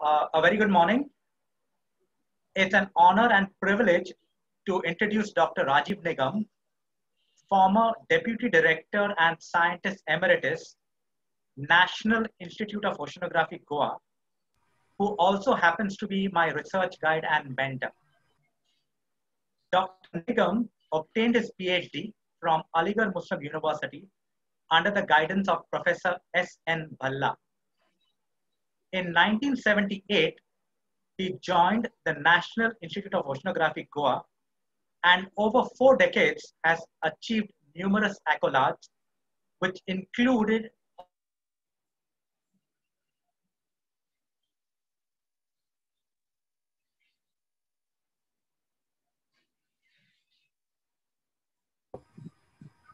A very good morning. It's an honor and privilege to introduce Dr. Rajiv Nigam, former Deputy Director and Scientist Emeritus, National Institute of Oceanography, Goa, who also happens to be my research guide and mentor. Dr. Nigam obtained his PhD from Aligarh Muslim University under the guidance of Professor S.N. Bhalla. In 1978, he joined the National Institute of Oceanography, Goa, and over 4 decades has achieved numerous accolades, which included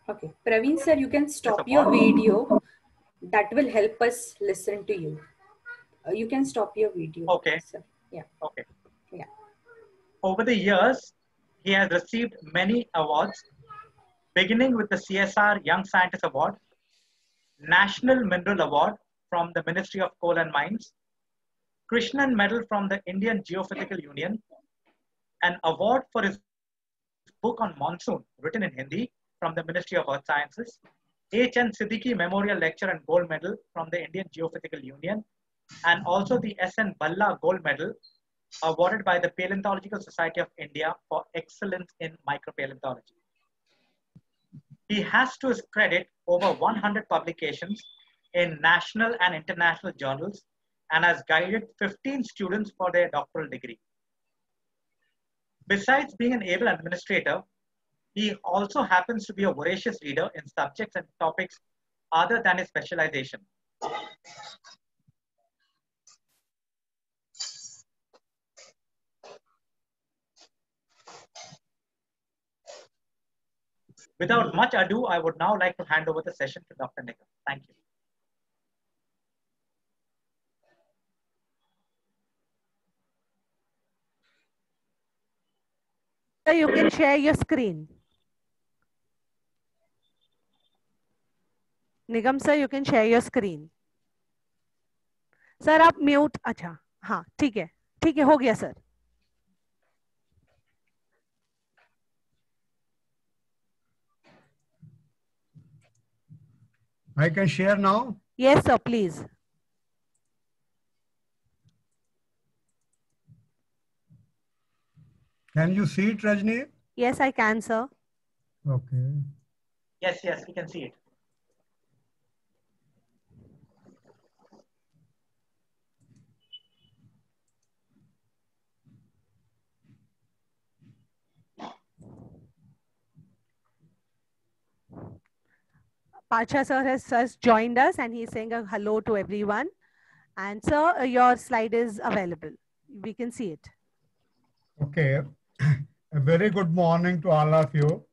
Okay, Praveen sir, you can stop your video. That will help us listen to you. You can stop your video. Okay. Sir. Yeah. Okay. Yeah. Over the years, he has received many awards, beginning with the CSR Young Scientist Award, National Mineral Award from the Ministry of Coal and Mines, Krishnan Medal from the Indian Geophysical Union, an award for his book on monsoon written in Hindi from the Ministry of Earth Sciences, H.N. Siddiqui Memorial Lecture and Gold Medal from the Indian Geophysical Union, and also the S.N. Bhalla Gold Medal awarded by the Paleontological Society of India for excellence in micropaleontology. He has to his credit over 100 publications in national and international journals and has guided 15 students for their doctoral degree. Besides being an able administrator, he also happens to be a voracious reader in subjects and topics other than his specialization. Without much ado, I would now like to hand over the session to Dr. Nigam. Thank you. You can share your screen. Nigam sir, you can share your screen. Sir आप mute, अच्छा हाँ ठीक है हो गया sir. I can share now? Yes sir, please. Can you see it, Rajni? Yes, I can, sir. Okay. Yes, we can see it. Pacha sir has joined us and he's saying a hello to everyone. And sir, your slide is available. We can see it. Okay. A very good morning to all of you.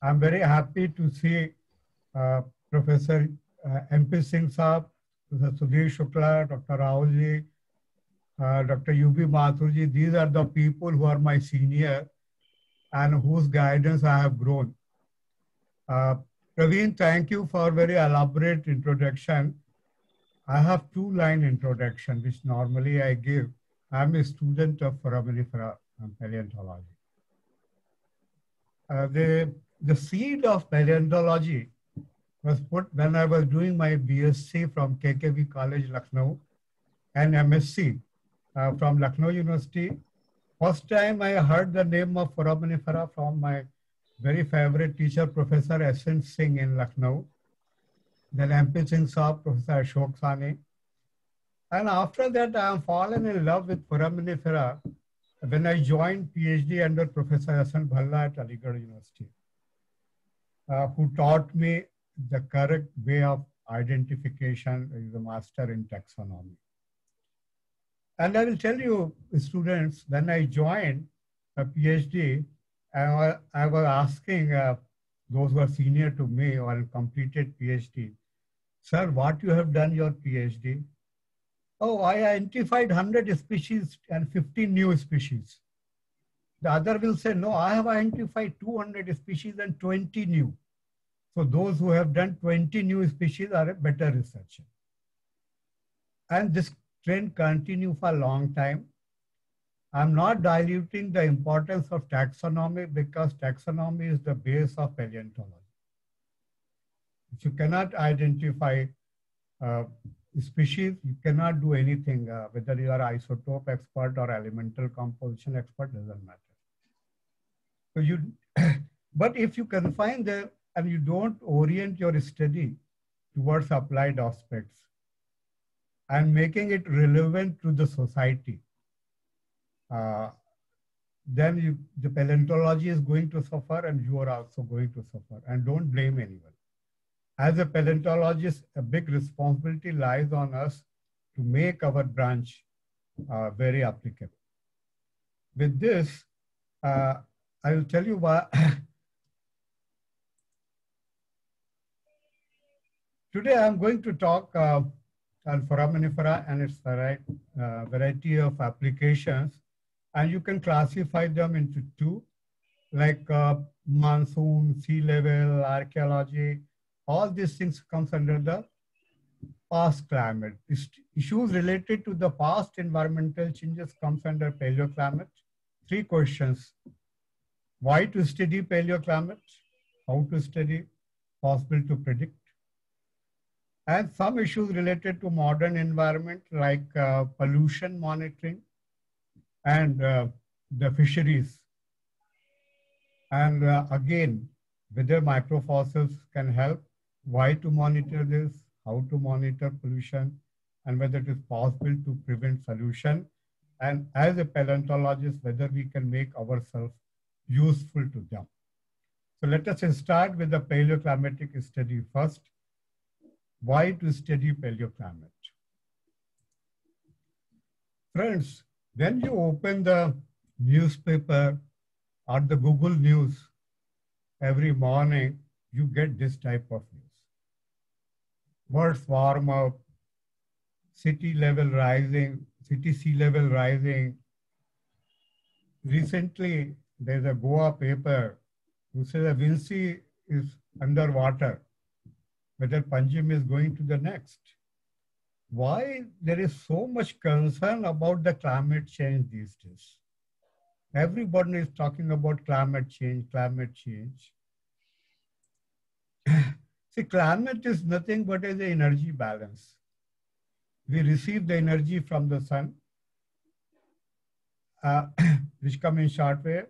I'm very happy to see Professor MP Singh Saab, Professor Sudhir Shukla, Dr. Rahul ji, Dr. UB Mathur ji. These are the people who are my senior and whose guidance I have grown. Praveen, thank you for very elaborate introduction. I have 2-line introduction, which normally I give. I'm a student of foraminifera and paleontology. The seed of paleontology was put when I was doing my BSc from KKV College, Lucknow, and MSc from Lucknow University. First time I heard the name of foraminifera from my very favorite teacher, Professor S.N. Singh in Lucknow. Then MP Singh Saab, Professor Ashok Sane. And after that, I am fallen in love with foraminifera when I joined PhD under Professor S.N. Bhalla at Aligarh University, who taught me the correct way of identification. Is a master in taxonomy. And I will tell you, students, when I joined a PhD, I was asking those who are senior to me or completed PhD, sir, what you have done your PhD? Oh, I identified 100 species and 15 new species. The other will say, no, I have identified 200 species and 20 new. So those who have done 20 new species are a better researcher. And this trend continue for a long time. I'm not diluting the importance of taxonomy because taxonomy is the base of paleontology. If you cannot identify species, you cannot do anything, whether you are isotope expert or elemental composition expert, doesn't matter. So you, but if you confine them and you don't orient your study towards applied aspects and making it relevant to the society, then the paleontology is going to suffer and you are also going to suffer, and don't blame anyone. As a paleontologist, a big responsibility lies on us to make our branch very applicable. With this, I will tell you why. Today I'm going to talk on foraminifera and its variety of applications, and you can classify them into two, like monsoon, sea level, archaeology. All these things comes under the past climate. Issues related to the past environmental changes comes under paleoclimate. Three questions: why to study paleoclimate, how to study, possible to predict, and some issues related to modern environment like pollution monitoring and the fisheries. And again, whether microfossils can help, why to monitor this, how to monitor pollution, and whether it is possible to prevent solution. And as a paleontologist, whether we can make ourselves useful to them. So let us start with the paleoclimatic study first. Why to study paleoclimate? Friends, when you open the newspaper or the Google News every morning, you get this type of news. World's warm up, city level rising, city sea level rising. Recently, there's a Goa paper who says that Vinci is underwater, whether Panjim is going to the next. Why there is so much concern about the climate change these days? Everybody is talking about climate change, climate change. See, climate is nothing but as an energy balance. We receive the energy from the sun, which come in short wave,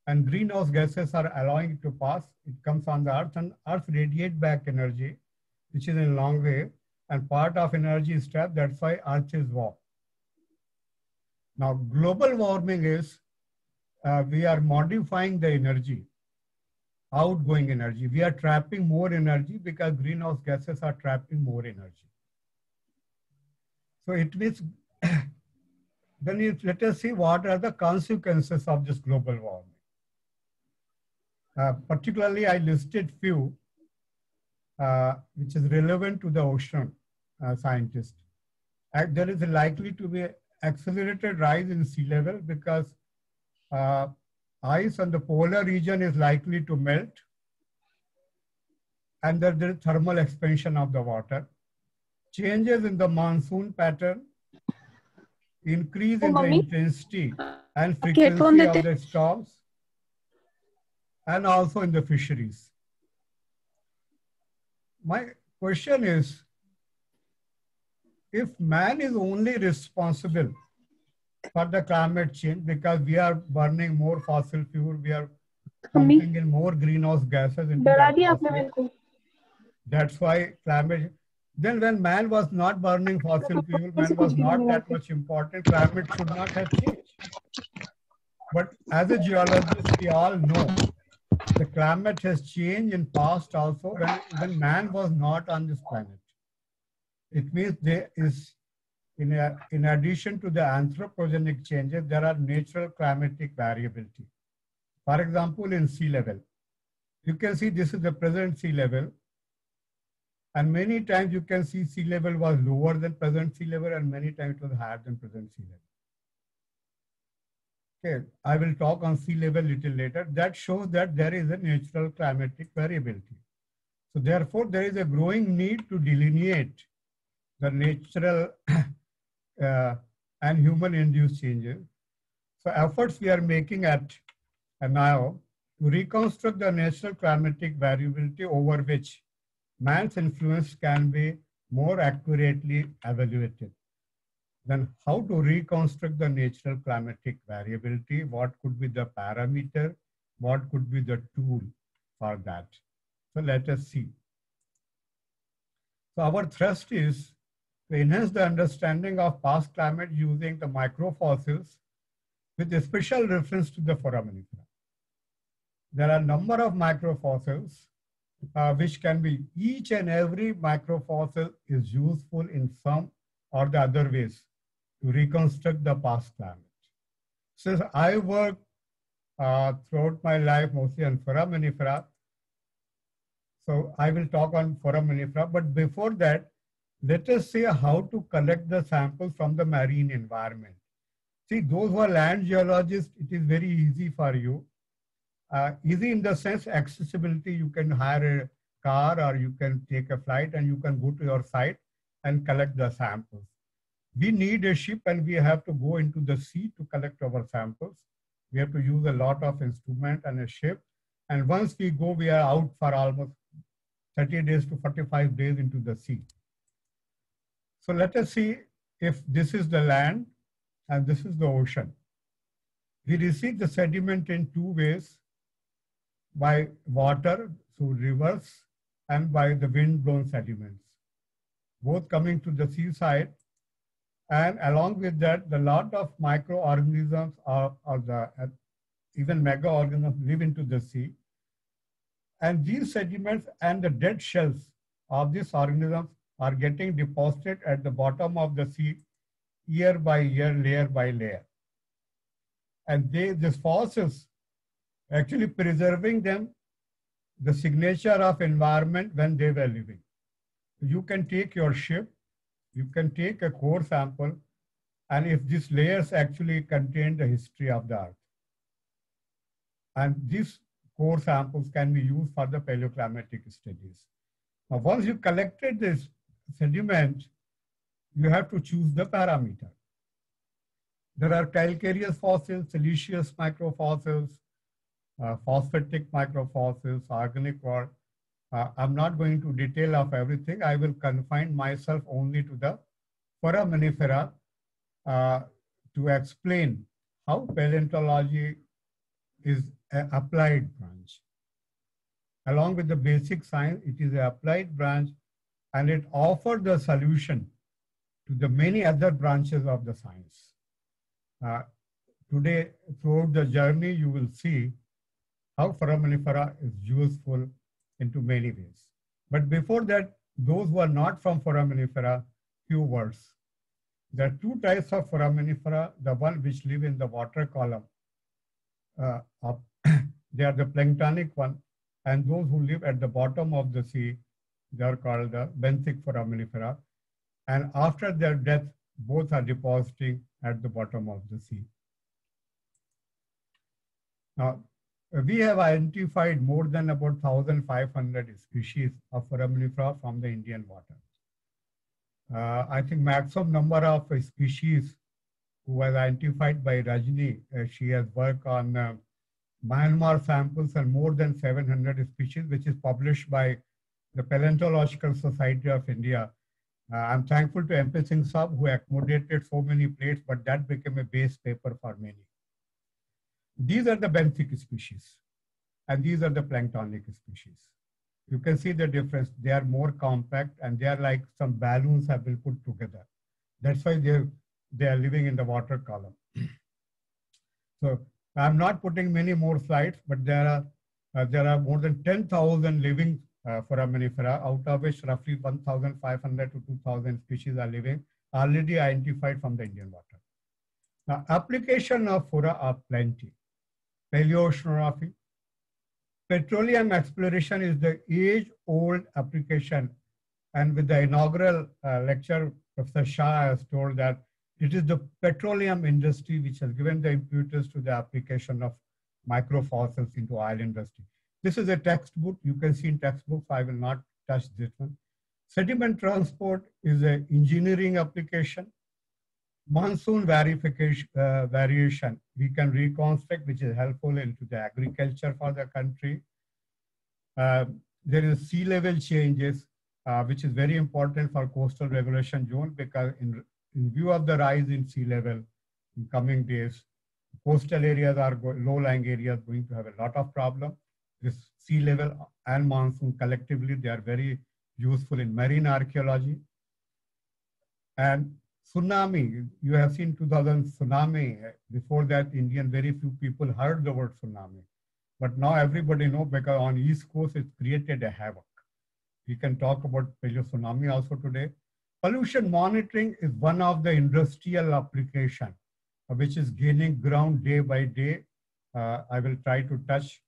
and greenhouse gases are allowing it to pass. It comes on the earth, and earth radiates back energy, which is in long wave, and part of energy is trapped. That's why earth is warm. Now, global warming is, we are modifying the energy, outgoing energy. We are trapping more energy because greenhouse gases are trapping more energy. So it means, then let us see what are the consequences of this global warming. Particularly, I listed few, which is relevant to the ocean scientists. There is likely to be accelerated rise in sea level because ice on the polar region is likely to melt, and there is thermal expansion of the water. Changes in the monsoon pattern, increase in the intensity and frequency of the storms, and also in the fisheries. My question is, if man is only responsible for the climate change because we are burning more fossil fuel, we are pumping in more greenhouse gases into the atmosphere, that's why climate. Then when man was not burning fossil fuel, man was not that much important, climate should not have changed. But as a geologist, we all know the climate has changed in past also when man was not on this planet. It means there is, in addition to the anthropogenic changes, there are natural climatic variability. For example, in sea level, you can see this is the present sea level. And many times you can see sea level was lower than present sea level, and many times it was higher than present sea level. Okay, I will talk on sea level little later. That shows that there is a natural climatic variability. So therefore, there is a growing need to delineate the natural and human-induced changes. So efforts we are making at now to reconstruct the natural climatic variability over which man's influence can be more accurately evaluated. Then how to reconstruct the natural climatic variability? What could be the parameter? What could be the tool for that? So let us see. So our thrust is to enhance the understanding of past climate using the microfossils with a special reference to the foraminifera. There are a number of microfossils which can be, each and every microfossil is useful in some or the other ways to reconstruct the past climate. Since I work throughout my life mostly on foraminifera, so I will talk on foraminifera, but before that, let us see how to collect the samples from the marine environment. See, those who are land geologists, it is very easy for you. Easy in the sense accessibility, you can hire a car or you can take a flight and you can go to your site and collect the samples. We need a ship and we have to go into the sea to collect our samples. We have to use a lot of instrument and a ship. And once we go, we are out for almost 30 days to 45 days into the sea. So let us see if this is the land and this is the ocean. We receive the sediment in two ways, by water, so rivers, and by the wind-blown sediments, both coming to the seaside. And along with that, the lot of microorganisms or even mega-organisms live into the sea. And these sediments and the dead shells of these organisms are getting deposited at the bottom of the sea year by year, layer by layer. And these fossils actually preserving them, the signature of environment when they were living. You can take your ship, you can take a core sample, and if these layers actually contain the history of the earth. And these core samples can be used for the paleoclimatic studies. Now, once you collected this sediment, you have to choose the parameter. There are calcareous fossils, siliceous microfossils, phosphatic microfossils, organic rock. I'm not going to detail of everything. I will confine myself only to the foraminifera to explain how paleontology is an applied branch. Along with the basic science, it is an applied branch and it offers the solution to the many other branches of the science. Today, throughout the journey, you will see how foraminifera is useful into many ways. But before that, those who are not from foraminifera, few words. There are two types of foraminifera, the one which live in the water column. They are the planktonic one, and those who live at the bottom of the sea, they are called the benthic foraminifera. And after their death, both are depositing at the bottom of the sea. Now, we have identified more than about 1,500 species of foraminifera from the Indian water. I think maximum number of species who was identified by Rajni, she has worked on Myanmar samples and more than 700 species, which is published by the Paleontological Society of India. I'm thankful to MP Singh Saab who accommodated so many plates, but that became a base paper for many. These are the benthic species, and these are the planktonic species. You can see the difference. They are more compact, and they are like some balloons have been put together. That's why they are living in the water column. So I'm not putting many more slides, but there are more than 10,000 living foraminifera, out of which roughly 1,500 to 2,000 species are living, already identified from the Indian water. Now, application of fora are plenty. Paleoceanography. Petroleum exploration is the age-old application. And with the inaugural lecture, Professor Shah has told that it is the petroleum industry which has given the impetus to the application of microfossils into oil industry. This is a textbook. You can see in textbooks. I will not touch this one. Sediment transport is an engineering application. monsoon variation, we can reconstruct, which is helpful into the agriculture for the country. There is sea level changes, which is very important for coastal regulation zone, because in view of the rise in sea level in coming days, coastal areas are low-lying areas going to have a lot of problem. This sea level and monsoon collectively, they are very useful in marine archaeology. And tsunami, you have seen 2000 tsunami. Before that, very few people heard the word tsunami. But now everybody knows, because on East Coast, it created a havoc. We can talk about paleo tsunami also today. Pollution monitoring is one of the industrial application, which is gaining ground day by day. I will try to touch.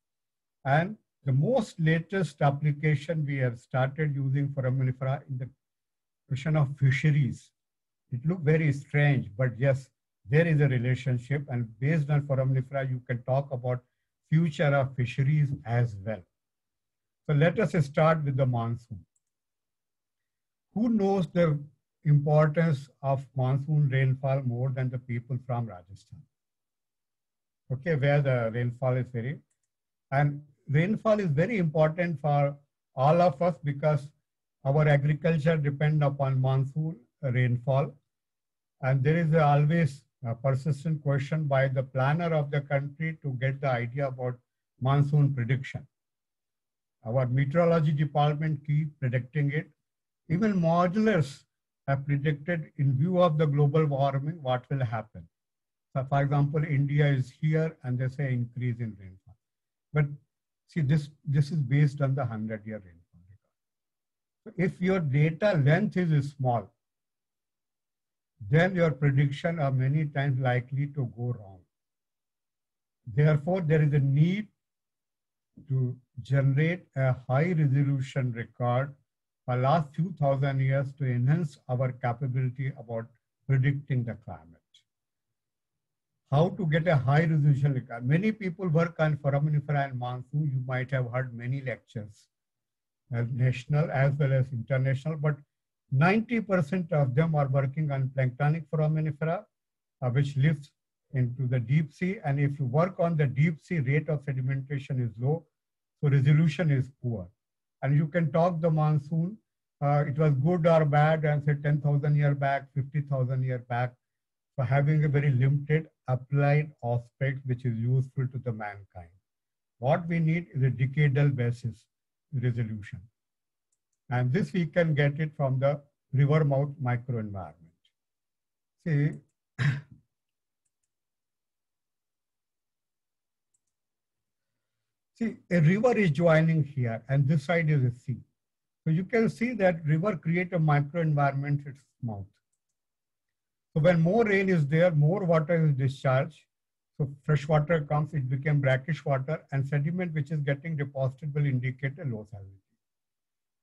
And the most latest application we have started using foraminifera in the question of fisheries. It looks very strange, but yes, there is a relationship, and based on foraminifera, you can talk about future of fisheries as well. So let us start with the monsoon. Who knows the importance of monsoon rainfall more than the people from Rajasthan? Okay, where the rainfall is very, and rainfall is very important for all of us, because our agriculture depends upon monsoon rainfall. And there is always a persistent question by the planner of the country to get the idea about monsoon prediction. Our meteorology department keep predicting it. Even modelers have predicted in view of the global warming what will happen. So for example, India is here and they say increase in rainfall. But see, this is based on the 100-year rainfall record. So if your data length is small, then your prediction are many times likely to go wrong. Therefore, there is a need to generate a high resolution record for last few thousand years to enhance our capability about predicting the climate. How to get a high resolution record? Many people work on foraminifera and monsoon. You might have heard many lectures, national as well as international, but 90% of them are working on planktonic foraminifera, which lives into the deep sea. And if you work on the deep sea, rate of sedimentation is low, so resolution is poor. And you can talk the monsoon, it was good or bad, and say 10,000 years back, 50,000 years back, for having a very limited applied aspect which is useful to the mankind. What we need is a decadal basis resolution. And this we can get it from the river mouth microenvironment. See, a river is joining here, and this side is a sea. So you can see that river create a microenvironment its mouth. So when more rain is there, more water is discharged. So fresh water comes, it became brackish water, and sediment which is getting deposited will indicate a low salinity.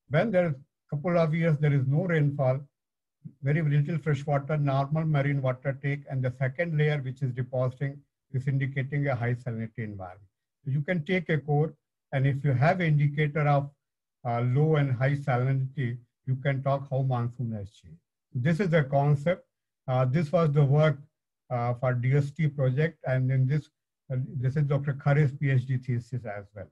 When there is a couple of years, there is no rainfall, very little fresh water, normal marine water take, and the second layer which is depositing is indicating a high salinity environment. So you can take a core, and if you have an indicator of low and high salinity, you can talk how monsoon has changed. This is the concept. This was the work for DST project, and in this is Dr. Khare's PhD thesis as well.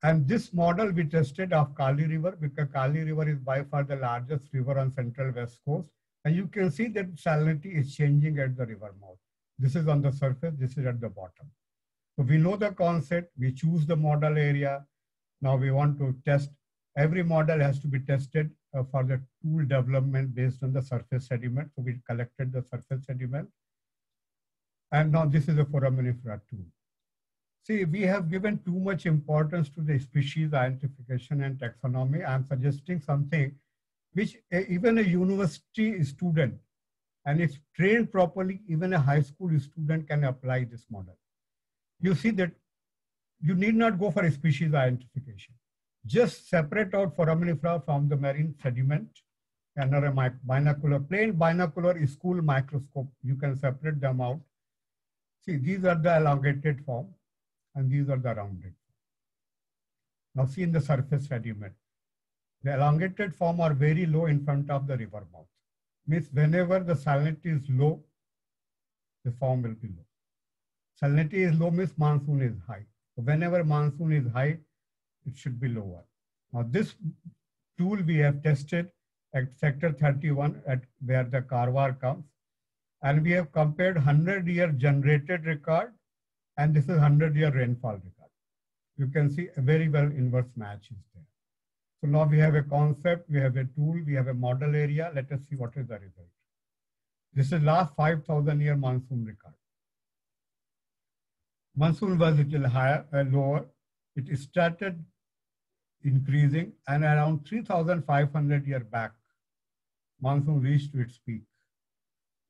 And this model we tested of Kali River, because Kali River is by far the largest river on central west coast. And you can see that salinity is changing at the river mouth. This is on the surface, this is at the bottom. So we know the concept, we choose the model area. Now we want to test, every model has to be tested for the tool development based on the surface sediment. So we collected the surface sediment. And now this is a foraminifera tool. See, we have given too much importance to the species identification and taxonomy. I'm suggesting something which even a university student, and if trained properly, even a high school student can apply this model. You see that you need not go for a species identification. Just separate out foraminifera from the marine sediment under a binocular, plain binocular school microscope. You can separate them out. See, these are the elongated form, and these are the rounded. Now see in the surface sediment. The elongated form are very low in front of the river mouth. means whenever the salinity is low, the form will be low. Salinity is low means monsoon is high. So whenever monsoon is high, it should be lower. Now this tool we have tested at sector 31 at where the Karwar comes, and we have compared 100-year generated record, and this is 100-year rainfall record. You can see a very well inverse match is there. So now we have a concept, we have a tool, we have a model area. Let us see what is the result. This is last 5,000 year monsoon record. Monsoon was a little higher, lower. It started increasing, and around 3,500 years back, monsoon reached to its peak.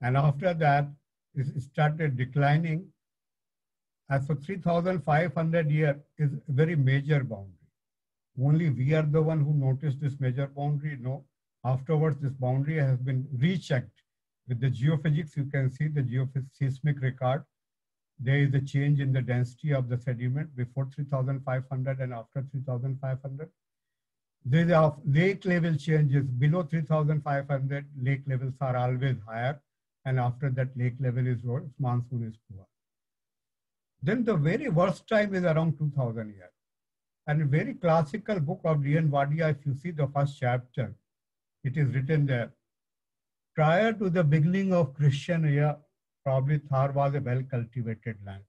And after that, it started declining. As for 3,500 years is a very major boundary. Only we are the one who noticed this major boundary. No, afterwards this boundary has been rechecked with the geophysics. You can see the geoseismic record. There is a change in the density of the sediment before 3,500 and after 3,500. There are lake level changes. Below 3,500, lake levels are always higher, and after that lake level is low, monsoon is poor. Then the very worst time is around 2,000 years. And a very classical book of D.N. Wadia, if you see the first chapter, it is written there. Prior to the beginning of Christian era, probably Thar was a well-cultivated land.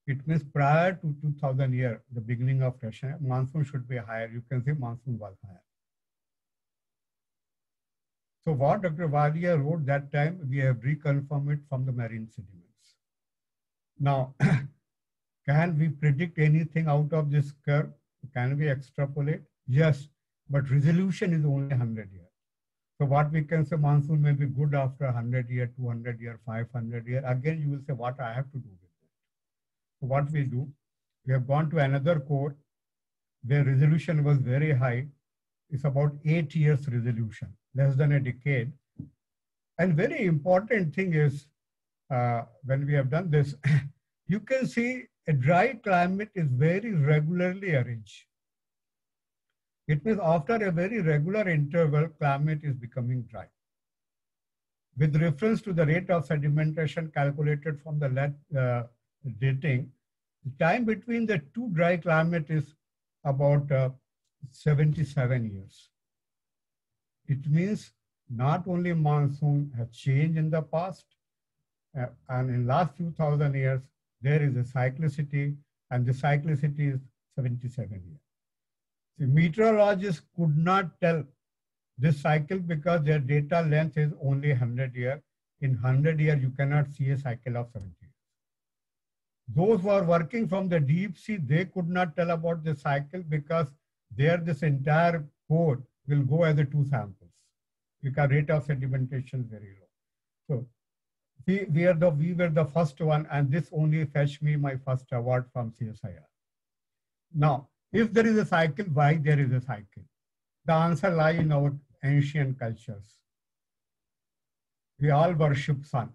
It means prior to 2000 year, the beginning of Christian, monsoon should be higher. You can see monsoon was higher. So what Dr. Wadia wrote that time, we have reconfirmed it from the marine sediments. Now, can we predict anything out of this curve? Can we extrapolate? Yes, but resolution is only 100 years. So what we can say, monsoon may be good after 100 years, 200 years, 500 years. Again, you will say, what I have to do with it? So what we do, we have gone to another core where resolution was very high. It's about 8 years resolution, less than a decade. And very important thing is, when we have done this, you can see a dry climate is very regularly arranged. It means after a very regular interval, climate is becoming dry. With reference to the rate of sedimentation calculated from the dating, the time between the two dry climate is about 77 years. It means not only monsoon has changed in the past, and in last few thousand years, there is a cyclicity, and the cyclicity is 77 years. The meteorologists could not tell this cycle because their data length is only 100 years. In 100 years, you cannot see a cycle of 70 years. Those who are working from the deep sea, they could not tell about the cycle because there this entire code will go as a two samples because rate of sedimentation is very low. So we were the first one, and this only fetched me my first award from CSIR. Now, if there is a cycle, why there is a cycle? The answer lies in our ancient cultures. We all worship sun.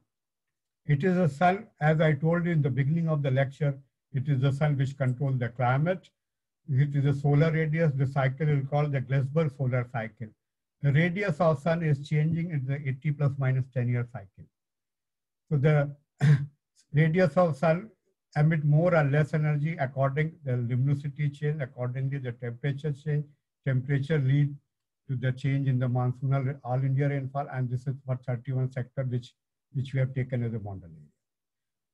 It is the sun, as I told you in the beginning of the lecture, it is the sun which controls the climate. It is the solar radius. The cycle is called the Glasberg solar cycle. The radius of sun is changing in the 80 plus minus 10 year cycle. So the radius of sun emit more or less energy according the luminosity change, accordingly the temperature change. Temperature lead to the change in the monsoonal all India rainfall, and this is for 31 sector which we have taken as a model area.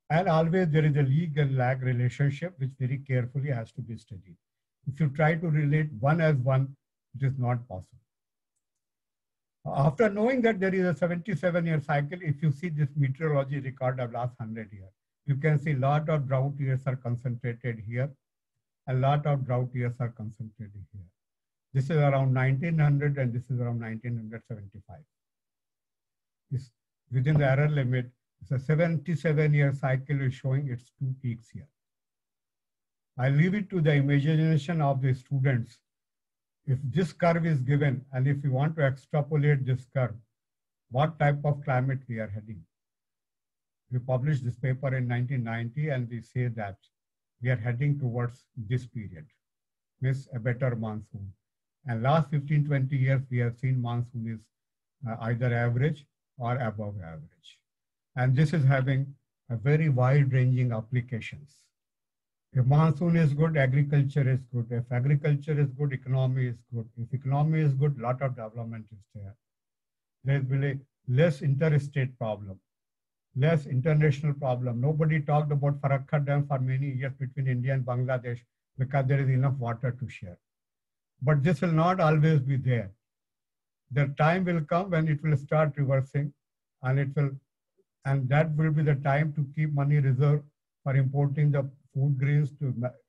And always there is a lead and lag relationship which very carefully has to be studied. If you try to relate one as one, it is not possible. After knowing that there is a 77-year cycle, if you see this meteorology record of last 100 years, you can see a lot of drought years are concentrated here. A lot of drought years are concentrated here. This is around 1900 and this is around 1975. This, within the error limit, it's a 77-year cycle is showing its two peaks here. I leave it to the imagination of the students. If this curve is given and if you want to extrapolate this curve, what type of climate we are heading? We published this paper in 1990 and we say that we are heading towards this period, means a better monsoon. And last 15, 20 years, we have seen monsoon is either average or above average. And this is having a very wide-ranging applications. If monsoon is good, agriculture is good. If agriculture is good, economy is good. If economy is good, lot of development is there. There will be less interstate problem, less international problem. Nobody talked about Farakka Dam for many years between India and Bangladesh because there is enough water to share. But this will not always be there. The time will come when it will start reversing, and that will be the time to keep money reserved for importing the food grains.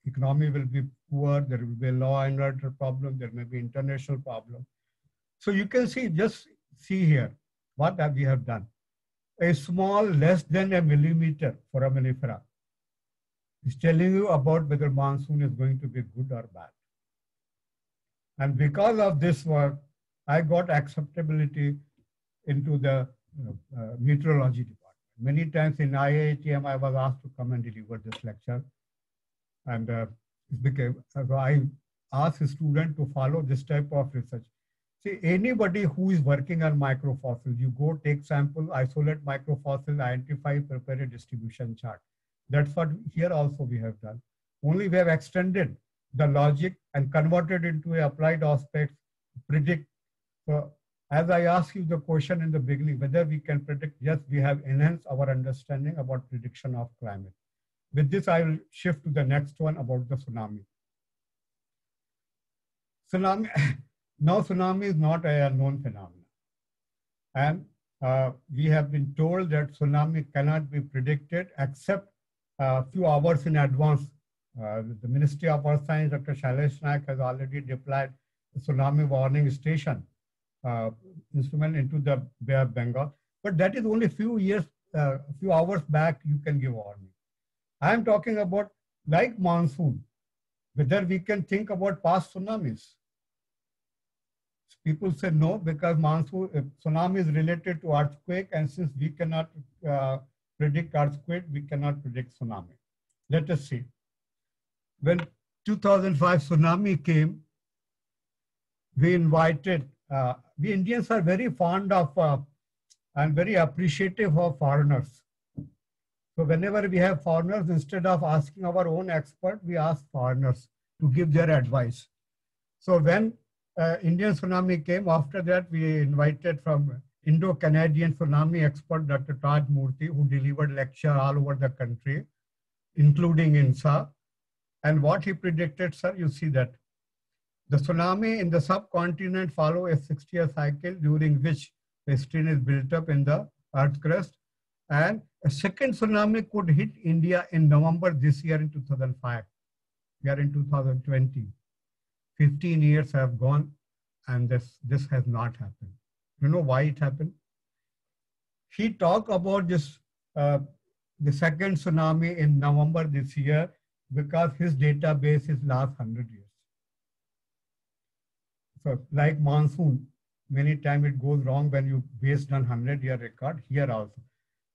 Economy will be poor, there will be a law and order problem, there may be international problem. So you can see, just see here, what we have done. A small, less than a millimeter foraminifera is telling you about whether monsoon is going to be good or bad. And because of this work, I got acceptability into the meteorology department. Many times in IITM, I was asked to come and deliver this lecture. And so I asked a student to follow this type of research. See, anybody who is working on microfossils, you go take sample, isolate microfossil, identify, prepare a distribution chart. That's what here also we have done. Only we have extended the logic and converted into a applied aspects, predict. So as I asked you the question in the beginning, whether we can predict, yes, we have enhanced our understanding about prediction of climate. With this, I will shift to the next one about the tsunami. Now, tsunami is not a known phenomenon. And we have been told that tsunami cannot be predicted except a few hours in advance. The Ministry of Earth Science, Dr. Shailesh Naik, has already deployed the tsunami warning station instrument into the Bay of Bengal. But that is only few hours back you can give warning. I am talking about like monsoon, whether we can think about past tsunamis. People say no, because tsunami is related to earthquake, and since we cannot predict earthquake, we cannot predict tsunami. Let us see. When 2005 tsunami came, we invited, we Indians are very fond of and very appreciative of foreigners. So whenever we have foreigners, instead of asking our own expert, we ask foreigners to give their advice. So when Indian tsunami came, after that we invited from Indo-Canadian tsunami expert, Dr. Taj Murthy, who delivered lecture all over the country, including INSA. And what he predicted, sir, you see that the tsunami in the subcontinent follow a 60-year cycle during which the strain is built up in the earth crust. And a second tsunami could hit India in November this year in 2005. We are in 2020. 15 years have gone and this has not happened. You know why it happened? He talked about this, the second tsunami in November this year because his database is last 100 years. So like monsoon, many times it goes wrong when you based on 100-year record, here also.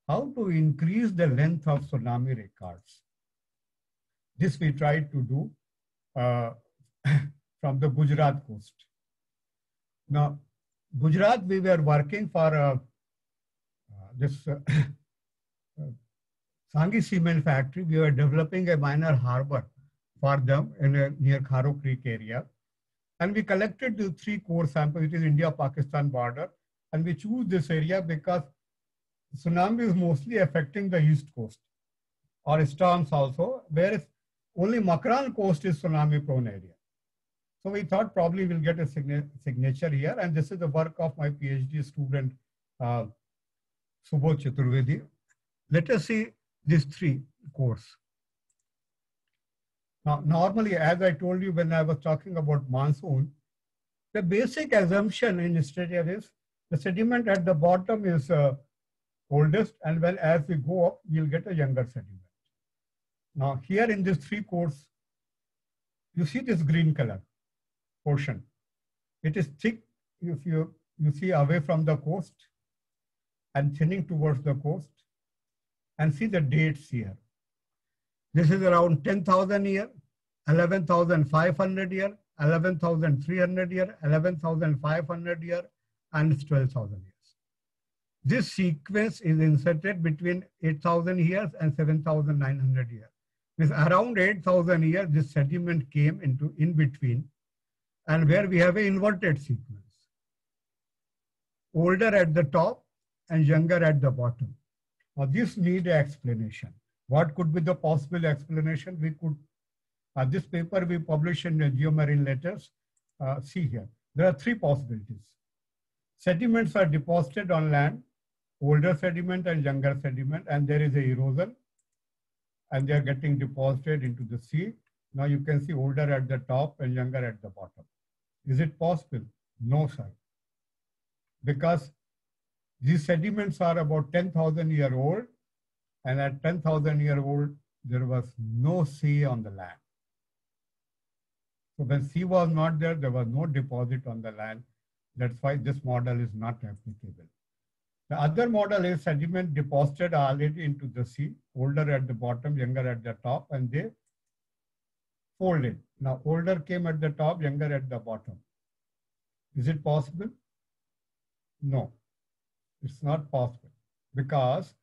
How to increase the length of tsunami records? This we tried to do from the Gujarat coast. Now, Gujarat, we were working for this Sanghi cement factory. We were developing a minor harbor for them in near Kharo Creek area. And we collected the 3 core samples, which is India-Pakistan border. And we choose this area because tsunami is mostly affecting the east coast or storms also, whereas only Makran coast is tsunami prone area. So we thought probably we'll get a signature here. And this is the work of my PhD student, Subodh Chaturvedi. Let us see these 3 cores. Now, normally, as I told you when I was talking about monsoon, the basic assumption in Australia is the sediment at the bottom is oldest, and well, as we go up, we'll get a younger sediment. Now, here in these 3 cores, you see this green color portion. It is thick if you see away from the coast and thinning towards the coast, and see the dates here. This is around 10,000 year, 11,500 year, 11,300 year, 11,500 year, and 12,000 years. This sequence is inserted between 8,000 years and 7,900 years. Means around 8,000 years, this sediment came into in between, and where we have an inverted sequence. Older at the top and younger at the bottom. Now this needs an explanation. What could be the possible explanation? We could, this paper we published in the Geomarine Letters. See here, there are three possibilities. Sediments are deposited on land, older sediment and younger sediment, and there is a erosion, and they are getting deposited into the sea. Now you can see older at the top and younger at the bottom. Is it possible? No, sir. Because these sediments are about 10,000 years old, and at 10,000 years old, there was no sea on the land. So when sea was not there, there was no deposit on the land. That's why this model is not applicable. The other model is sediment deposited already into the sea, older at the bottom, younger at the top, and they folded. Now older came at the top, younger at the bottom. Is it possible? No, it's not possible, because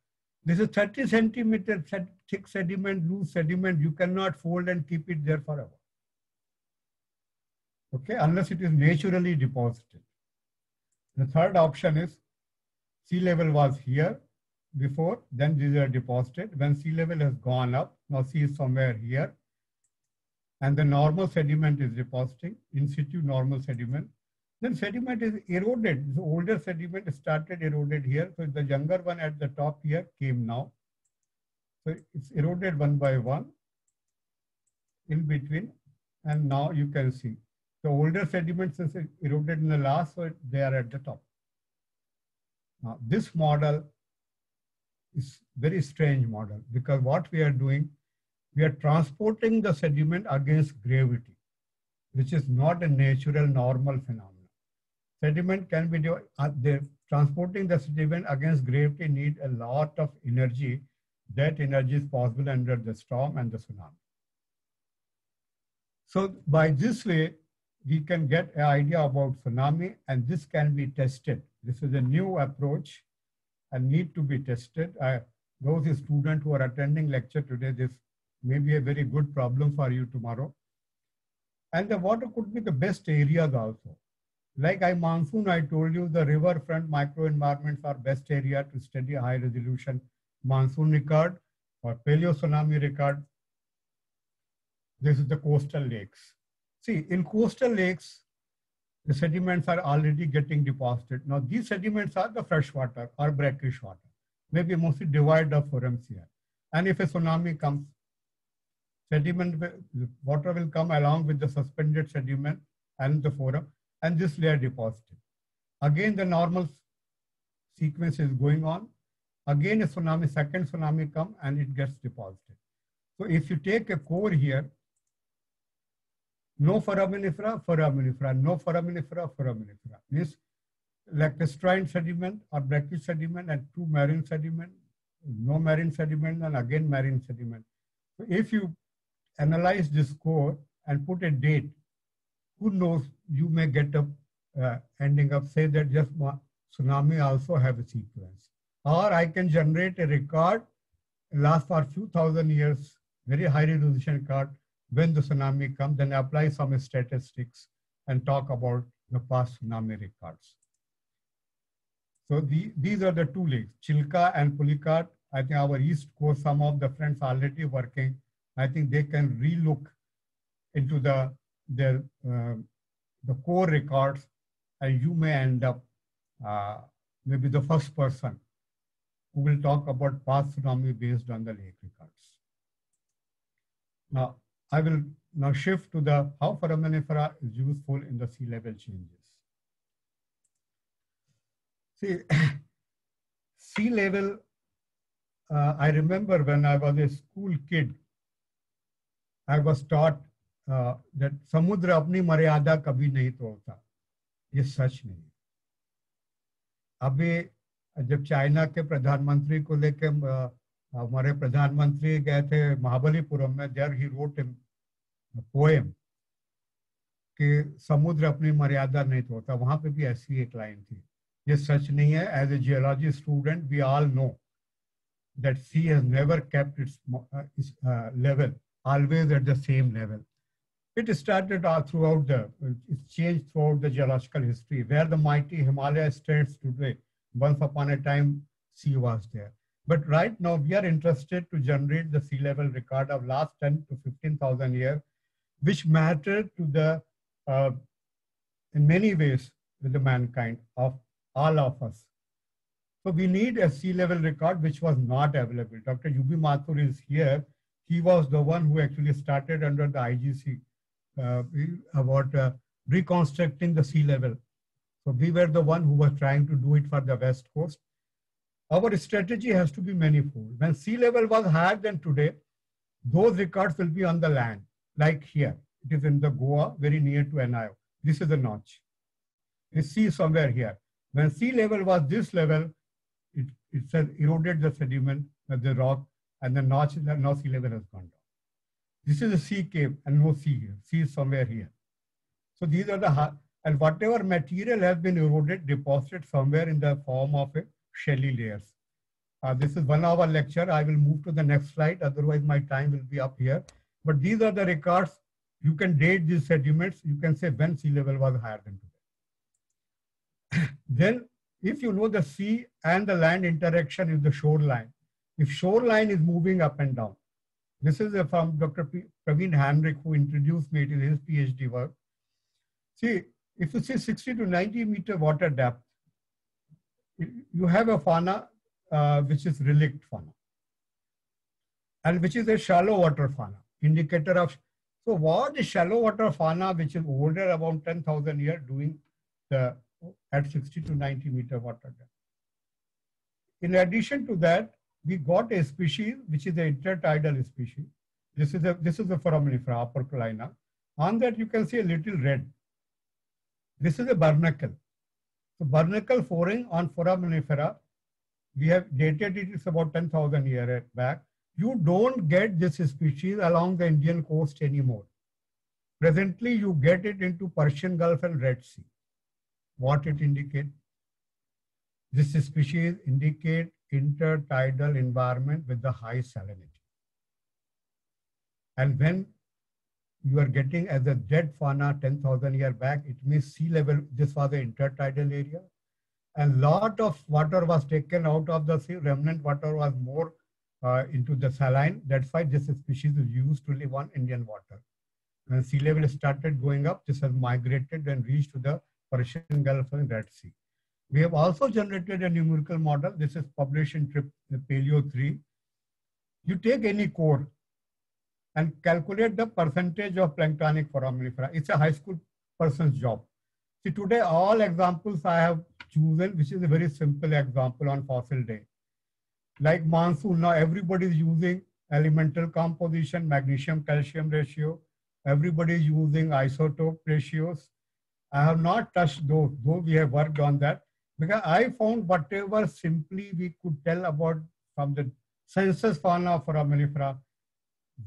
this is 30 centimeter thick sediment, loose sediment. You cannot fold and keep it there forever. Okay, unless it is naturally deposited. The third option is sea level was here before, then these are deposited. When sea level has gone up, now sea is somewhere here, and the normal sediment is depositing, in situ normal sediment. Then sediment is eroded. The older sediment started eroded here. So the younger one at the top here came now. So it's eroded one by one in between. And now you can see the older sediments is eroded in the last, so they are at the top. Now this model is very strange model, because what we are doing, we are transporting the sediment against gravity, which is not a natural normal phenomenon. Sediment can be, transporting the sediment against gravity need a lot of energy. That energy is possible under the storm and the tsunami. So by this way, we can get an idea about tsunami, and this can be tested. This is a new approach and need to be tested. Those students who are attending lecture today, this may be a very good problem for you tomorrow. And the water could be the best areas also. Like monsoon, I told you the riverfront microenvironments are best area to study high resolution monsoon record or paleo tsunami record. This is the coastal lakes. See, in coastal lakes, the sediments are already getting deposited. Now these sediments are the fresh water or brackish water, maybe mostly devoid of forams here. And if a tsunami comes, water will come along with the suspended sediment and the foram, and this layer deposited. Again, the normal sequence is going on. Again, a tsunami, second tsunami come and it gets deposited. So if you take a core here, no foraminifera, foraminifera, no foraminifera, foraminifera. This lacustrine sediment or brackish sediment and two marine sediment, no marine sediment and again marine sediment. So if you analyze this core and put a date, who knows, you may get up ending up say that just tsunami also have a sequence. Or I can generate a record, last for a few thousand years, very high resolution record. When the tsunami comes, then apply some statistics and talk about the past tsunami records. So these are the two lakes, Chilka and Pulicat. I think our East Coast, some of the friends are already working. I think they can relook into the core records, and you may end up maybe the first person who will talk about past tsunami based on the lake records. Now, I will now shift to the how foraminifera is useful in the sea level changes. See, sea level, I remember when I was a school kid, I was taught that samudra apni maryada kabhi nahi todta. ये सच नहीं। अभी जब China के प्रधानमंत्री को लेके हमारे प्रधानमंत्री गए थे महाबलीपुरम में, there he wrote a poem कि समुद्र अपनी मर्यादा नहीं तोड़ता। वहां पे भी ऐसी एक लाइन थी। ये सच नहीं है. As a geology student, we all know that sea has never kept its level, always at the same level. It started all throughout it's changed throughout the geological history. Where the mighty Himalaya stands today, once upon a time, sea was there. But right now, we are interested to generate the sea level record of last 10 to 15,000 years, which mattered to in many ways, with the mankind of all of us. So we need a sea level record which was not available. Dr. U.B. Mathur is here. He was the one who actually started under the IGC about reconstructing the sea level. So we were the one who was trying to do it for the West Coast. Our strategy has to be manifold. When sea level was higher than today, those records will be on the land, like here. It is in the Goa, very near to NIO. This is a notch. You see somewhere here. When sea level was this level, it says eroded the sediment, the rock, and the notch, now sea level has gone down. This is a sea cave and no sea here. Sea is somewhere here. So these are the, and whatever material has been eroded, deposited somewhere in the form of a shelly layers. This is 1 hour lecture. I will move to the next slide. Otherwise my time will be up here. But these are the records. You can date these sediments. You can say when sea level was higher than today. Then if you know the sea and the land interaction is the shoreline. If shoreline is moving up and down. This is from Dr. Praveen Henrich, who introduced me to his PhD work. See, if you see 60 to 90 meter water depth, you have a fauna which is relict fauna, and which is a shallow water fauna, indicator of. So what is shallow water fauna, which is older, about 10,000 years, doing at 60 to 90 meter water depth? In addition to that, we got a species which is an intertidal species. This is a foraminifera, Upper Colina. On that you can see a little red. This is a barnacle. So barnacle foray on foraminifera, we have dated it is about 10,000 years back. You don't get this species along the Indian coast anymore. Presently, you get it into Persian Gulf and Red Sea. What it indicates? This species indicate intertidal environment with the high salinity. And when you are getting as a dead fauna 10,000 years back, it means sea level, this was the intertidal area. And lot of water was taken out of the sea, remnant water was more into the saline. That's why this species is used to live on Indian water. When sea level started going up, this has migrated and reached to the Persian Gulf and Red Sea. We have also generated a numerical model. This is published in Paleo 3. You take any core and calculate the percentage of planktonic foraminifera. It's a high school person's job. See, today all examples I have chosen, which is a very simple example on fossil day. Like monsoon, now everybody is using elemental composition, magnesium-calcium ratio. Everybody is using isotope ratios. I have not touched those, though we have worked on that, because I found whatever simply we could tell about from the census fauna of foraminifera,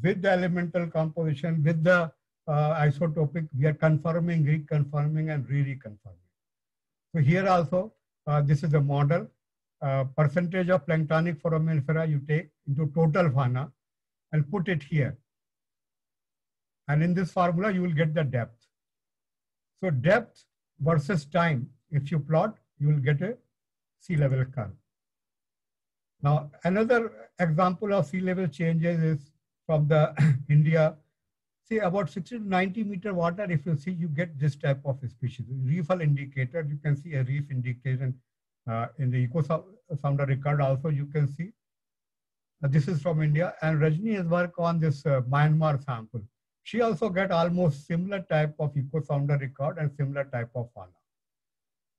with the elemental composition, with the isotopic, we are confirming, reconfirming, and re-reconfirming. So here also, this is a model. Percentage of planktonic foraminifera you take into total fauna and put it here. And in this formula, you will get the depth. So depth versus time, if you plot, you will get a sea level curve. Now, another example of sea level changes is from the India. See, about 60 to 90 meter water, if you see, you get this type of species. Reefal indicator, you can see a reef indication in the EcoSounder record also, you can see. This is from India, and Rajni has worked on this Myanmar sample. She also got almost similar type of EcoSounder record and similar type of fauna.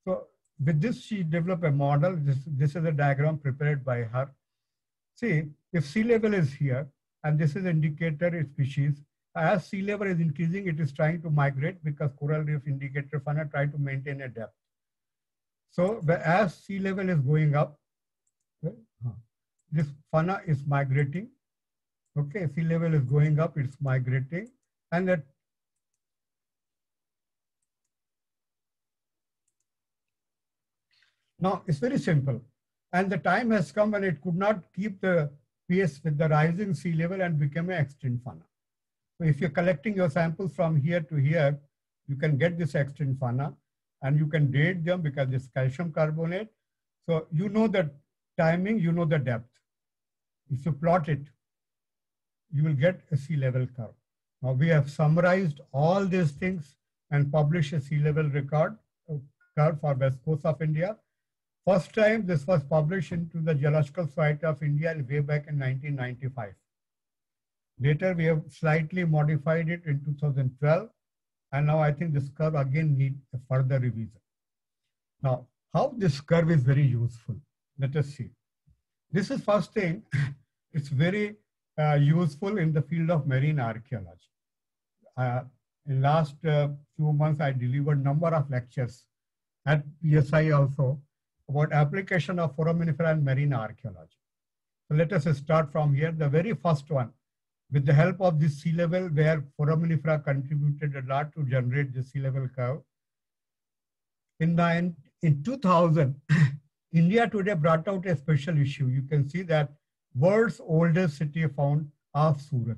So with this, she developed a model. This is a diagram prepared by her. See, if sea level is here, and this is indicator species, as sea level is increasing, it is trying to migrate because coral reef indicator fauna try to maintain a depth. So as sea level is going up, this fauna is migrating. Okay, sea level is going up, it's migrating, and that Now, it's very simple. And the time has come when it could not keep the pace with the rising sea level and became an extinct fauna. So if you're collecting your samples from here to here, you can get this extinct fauna and you can date them because it's calcium carbonate. So you know the timing, you know the depth. If you plot it, you will get a sea level curve. Now we have summarized all these things and published a sea level record curve for West Coast of India. First time this was published into the Geological Society of India way back in 1995. Later we have slightly modified it in 2012, and now I think this curve again needs a further revision. Now, how this curve is very useful, let us see. This is first thing, it's very useful in the field of marine archaeology. In last few months, I delivered number of lectures at PSI also about application of foraminifera and marine archaeology. So let us start from here. The very first one, with the help of this sea level, where foraminifera contributed a lot to generate the sea level curve. In 2000, India Today brought out a special issue. You can see that world's oldest city found of Surat.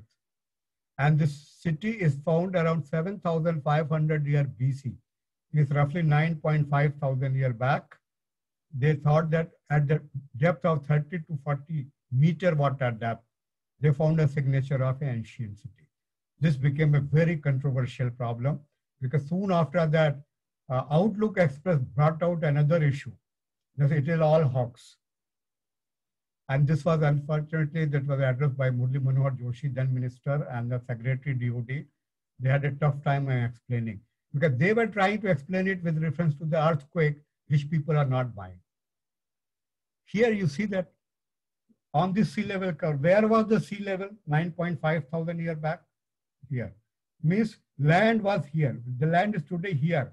And this city is found around 7,500 year BC. It's roughly 9.5 thousand years back. They thought that at the depth of 30 to 40 meter water depth, they found a signature of an ancient city. This became a very controversial problem because soon after that, Outlook Express brought out another issue. That it is all hoax. And this was unfortunately, that was addressed by Murli Manohar Joshi, then minister, and the secretary DOD. They had a tough time explaining because they were trying to explain it with reference to the earthquake, which people are not buying. Here you see that on this sea level curve, where was the sea level? 9.5 thousand years back? Here. Means land was here. The land is today here.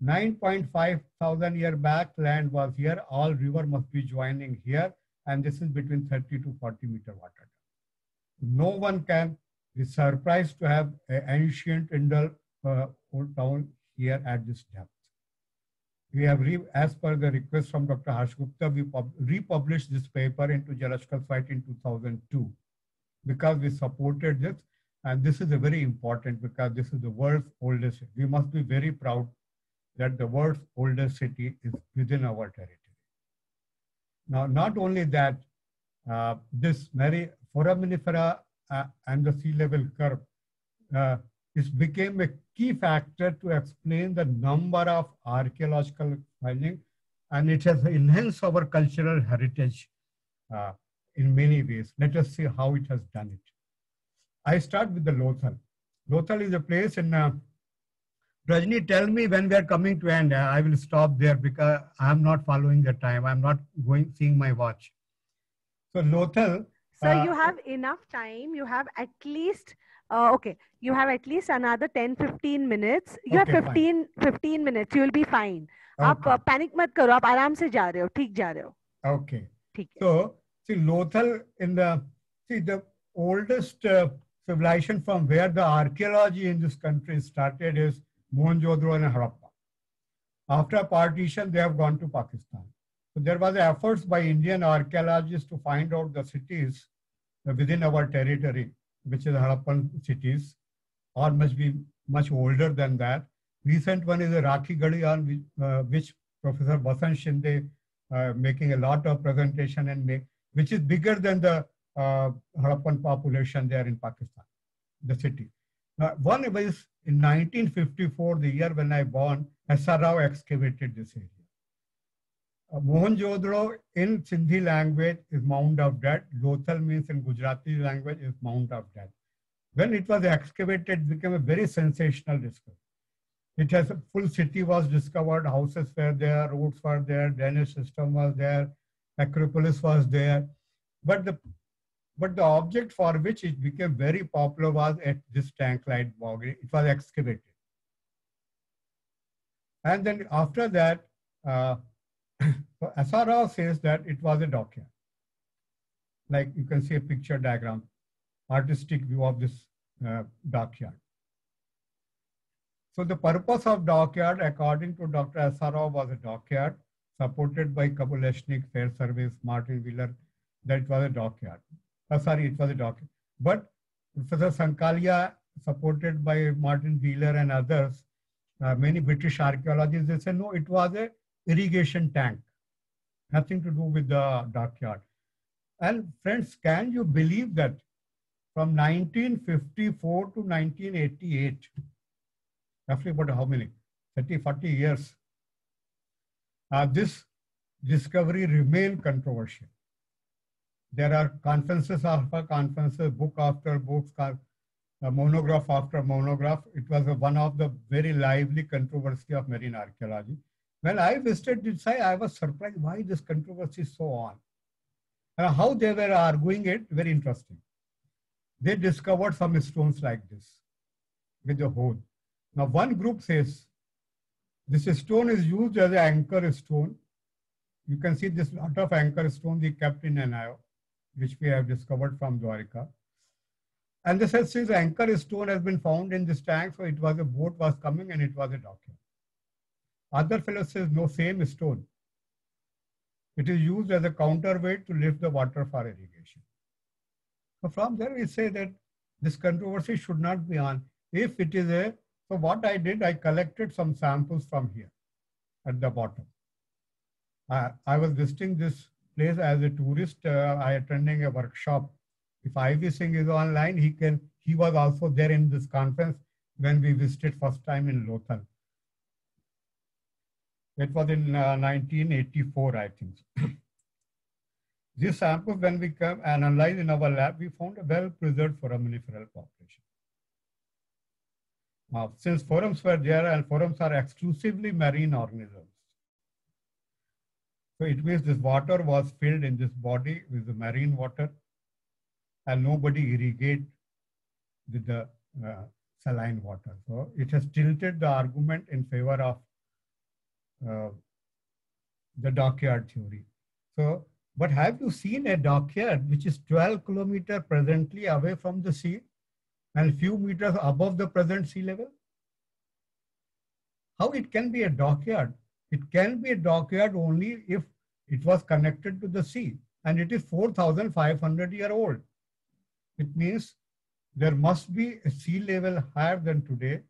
9.5 thousand years back, land was here. All river must be joining here. And this is between 30 to 40 meter water. No one can be surprised to have an ancient Indal old town here at this depth. We have, as per the request from Dr. Harsh Gupta, we republished this paper into Geological Society in 2002 because we supported this. And this is a very important because this is the world's oldest city. We must be very proud that the world's oldest city is within our territory. Now, not only that, this foraminifera and the sea level curve it became a key factor to explain the number of archaeological findings, and it has enhanced our cultural heritage in many ways. Let us see how it has done it. I start with the Lothal. Lothal is a place in Rajni, tell me when we are coming to end. I will stop there because I am not following the time. I'm not seeing my watch. So Lothal. Sir, you have enough time. You have at least, okay, you have at least another 10-15 minutes. You have 15 minutes. You will be fine. Okay. आप panic मत करो. आप आराम से जा रहे हो. ठीक जा रहे हो. Okay. ठीक है. So, see Lothal the oldest civilization from where the archaeology in this country started is Mohenjo-daro and Harappa. After partition, they have gone to Pakistan. So there was efforts by Indian archaeologists to find out the cities within our territory, which is Harappan cities, or must be much older than that. Recent one is the Rakhi Gadi, on which Professor Vasant Shinde making a lot of presentation and which is bigger than the Harappan population there in Pakistan, the city. One was in 1954, the year when I born, S.R. Rao excavated this area. Mohenjo-daro in Sindhi language is Mound of Dead. Lothal means in Gujarati language is Mound of Dead. When it was excavated, it became a very sensational discovery. It has a full city was discovered, houses were there, roads were there, drainage system was there, Acropolis was there. But the object for which it became very popular was at this tank-like bog. It was excavated. And then after that, S.R. Rao says that it was a dockyard. Like you can see a picture diagram, artistic view of this dockyard. So the purpose of dockyard, according to Dr. S.R. Rao, was a dockyard supported by Kabuleshnik, Fair Service, Martin Wheeler, that it was a dockyard. It was a dockyard. But Professor Sankalia, supported by Martin Wheeler and others, many British archaeologists, they say, no, it was a irrigation tank. Nothing to do with the dockyard. And friends, can you believe that from 1954 to 1988, roughly about how many? 30, 40 years, this discovery remained controversial. There are conferences after conferences, book after books, monograph after monograph. It was one of the very lively controversy of marine archaeology. When I visited this site, I was surprised why this controversy is so on. And how they were arguing it, very interesting. They discovered some stones like this with a hole. Now one group says, this stone is used as an anchor stone. You can see this lot of anchor stone we kept in Anayo, which we have discovered from Dwarka. And this says this anchor stone has been found in this tank, so it was a boat was coming and it was a dockage. Other fellow says no, same stone. It is used as a counterweight to lift the water for irrigation. So from there we say that this controversy should not be on. If it is a, so what I did, I collected some samples from here at the bottom. I was visiting this place as a tourist. I attending a workshop. If Ivy Singh is online, he was also there in this conference when we visited first time in Lothal. It was in 1984, I think. These samples, when we come and analyze in our lab, we found a well-preserved foraminiferal population. Now, since forams were there and forams are exclusively marine organisms, so it means this water was filled in this body with the marine water and nobody irrigate with the saline water. So it has tilted the argument in favor of the dockyard theory. So, but have you seen a dockyard which is 12 kilometers presently away from the sea and few meters above the present sea level? How it can be a dockyard? It can be a dockyard only if it was connected to the sea, and it is 4,500 years old. It means there must be a sea level higher than today,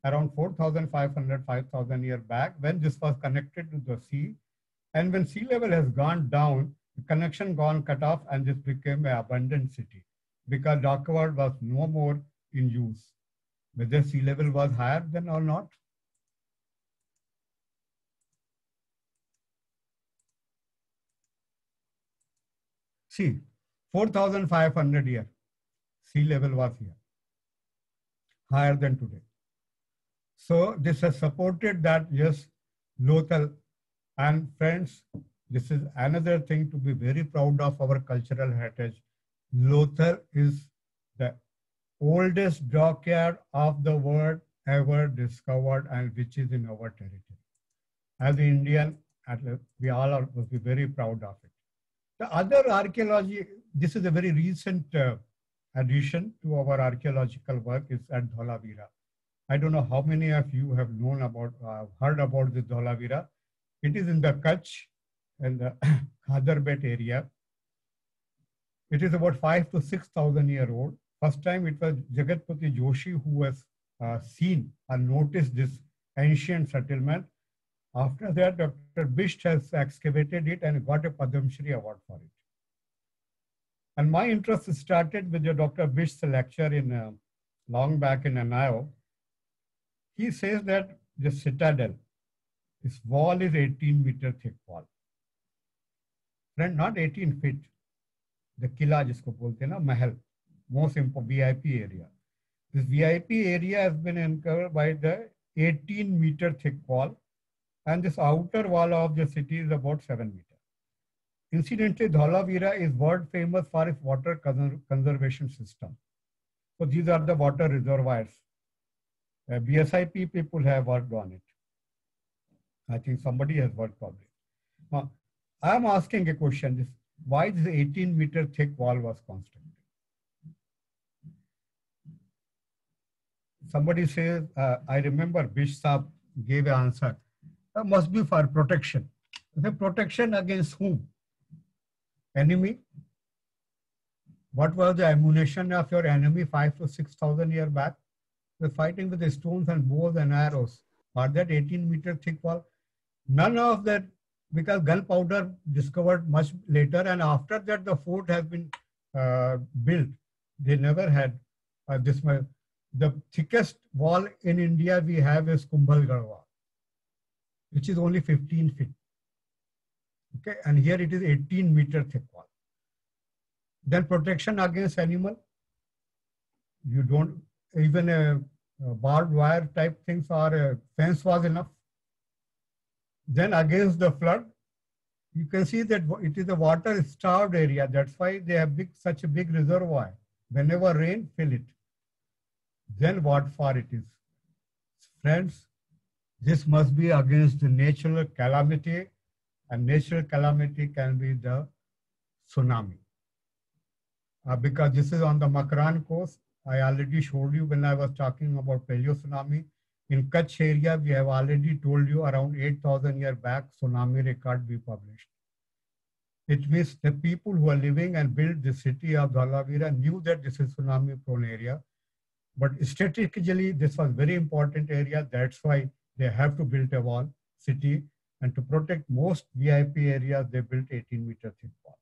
around 4,500, 5,000 years back, when this was connected to the sea. And when sea level has gone down, the connection gone cut off, and this became an abandoned city because dockyard was no more in use. Whether sea level was higher than or not. See, 4,500 years, sea level was here, higher than today. So this has supported that, yes, Lothal. And friends, this is another thing to be very proud of our cultural heritage. Lothal is the oldest dockyard of the world ever discovered and which is in our territory. As an Indian, we all must be very proud of it. The other archaeology, this is a very recent addition to our archaeological work, is at Dholavira. I don't know how many of you have known about, heard about this Dholavira. It is in the Kutch and the Khadarbet area. It is about 5,000 to 6,000 years old. First time it was Jagatpati Joshi who has seen and noticed this ancient settlement. After that, Dr. Bisht has excavated it and got a Padma Shri award for it. And my interest started with Dr. Bisht's lecture in long back in Anayo. He says that the citadel, this wall is 18-meter thick wall. Friend, not 18 feet. The killa jisko bolte na, mahal, most important VIP area. This VIP area has been uncovered by the 18-meter thick wall, and this outer wall of the city is about 7 meters. Incidentally, Dholavira is world famous for its water conservation system. So these are the water reservoirs. BSIP people have worked on it. I think somebody has worked probably. Now, I am asking a question, why this 18-meter thick wall was constructed? Somebody says, I remember Bish Saab gave an answer, must be for protection. The protection against whom? Enemy. What was the ammunition of your enemy 5,000 to 6,000 years back? They were fighting with the stones and bows and arrows. Or that 18-meter thick wall? None of that, because gunpowder discovered much later, and after that the fort has been built. They never had this much. The thickest wall in India we have is Kumbhalgarh wall, which is only 15 feet. Okay, and here it is 18-meter thick wall. Then protection against animal. You don't, even a barbed wire type things or a fence was enough. Then against the flood, you can see that it is a water-starved area. That's why they have such a big reservoir. Whenever rain, fill it. Then what for it is? Friends, this must be against the natural calamity, and natural calamity can be the tsunami. Because this is on the Makran coast. I already showed you when I was talking about paleo tsunami. In Kutch area, we have already told you around 8,000 years back, tsunami record we published. It means the people who are living and built the city of Dhalavira knew that this is tsunami prone area. But strategically, this was very important area. That's why they have to build a wall, city, and to protect most VIP areas, they built 18-meter thick wall.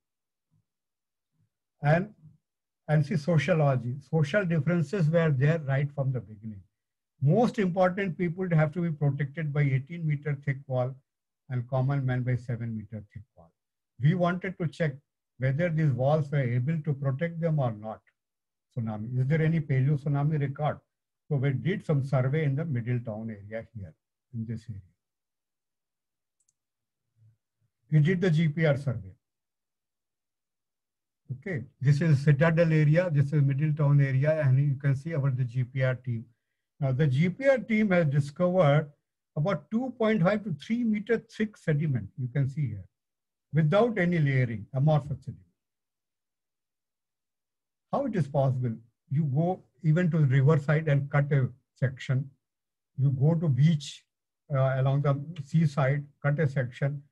And see sociology. Social differences were there right from the beginning. Most important people have to be protected by 18-meter thick wall and common man by 7-meter thick wall. We wanted to check whether these walls were able to protect them or not. Tsunami. Is there any paleo tsunami record? So we did some survey in the Middletown area here, in this area. We did the GPR survey. Okay, this is Citadel area, this is Middletown area, and you can see the GPR team. Now the GPR team has discovered about 2.5 to 3 meter thick sediment, you can see here, without any layering, amorphous sediment. How it is possible? You go even to the riverside and cut a section. You go to beach along the seaside, cut a section.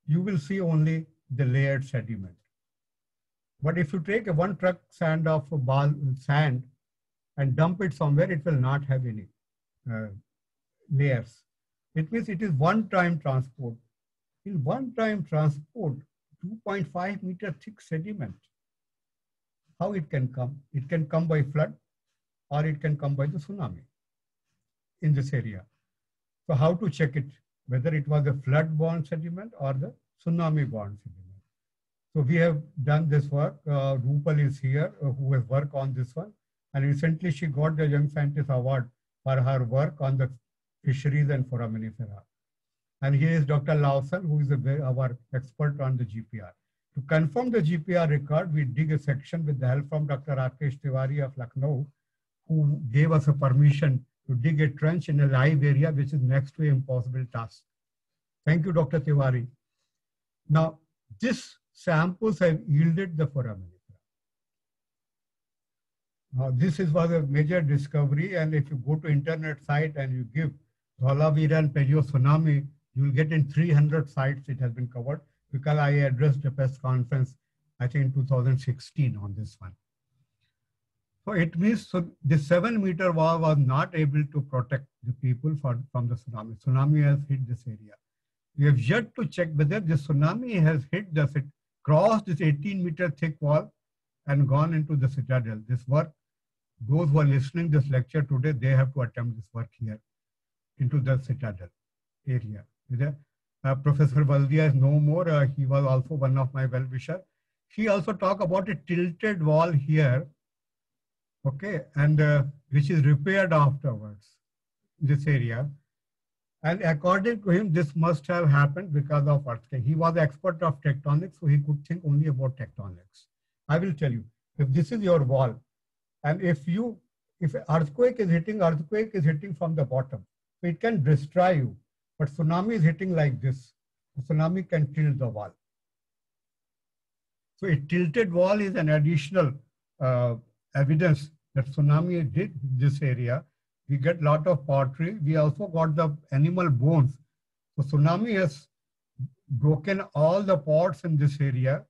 You will see only the layered sediment. But if you take a 1 truck sand of sand and dump it somewhere, it will not have any layers. It means it is one-time transport. In one-time transport, 2.5 meter thick sediment. How it can come? It can come by flood or it can come by the tsunami in this area. So how to check it? Whether it was a flood-borne sediment or the tsunami-borne sediment. So we have done this work. Rupal is here who has worked on this one. And recently she got the Young Scientist Award for her work on the fisheries and foraminifera. And here is Dr. Lawson, who is our expert on the GPR. To confirm the GPR record, we dig a section with the help from Dr. Rakesh Tiwari of Lucknow, who gave us a permission to dig a trench in a live area, which is next to an impossible task. Thank you, Dr. Tiwari. Now, these samples have yielded the foraminifera. This was a major discovery, and if you go to internet site and you give Dhalavira and paleo tsunami, you will get in 300 sites it has been covered, because I addressed a press conference, I think in 2016 on this one. So it means the 7-meter wall was not able to protect the people from the tsunami. Tsunami has hit this area. We have yet to check whether the tsunami has hit it crossed this 18-meter thick wall and gone into the citadel. This work, those who are listening to this lecture today, they have to attempt this work here into the citadel area. Professor Valdia is no more. He was also one of my well-wishers. He also talked about a tilted wall here, okay, and which is repaired afterwards, this area. And according to him, this must have happened because of earthquake. He was an expert of tectonics, so he could think only about tectonics. I will tell you, if this is your wall, and if earthquake is hitting from the bottom, so it can destroy you. But tsunami is hitting like this. The tsunami can tilt the wall. So a tilted wall is an additional evidence that tsunami did this area. We get a lot of pottery. We also got the animal bones. So tsunami has broken all the pots in this area,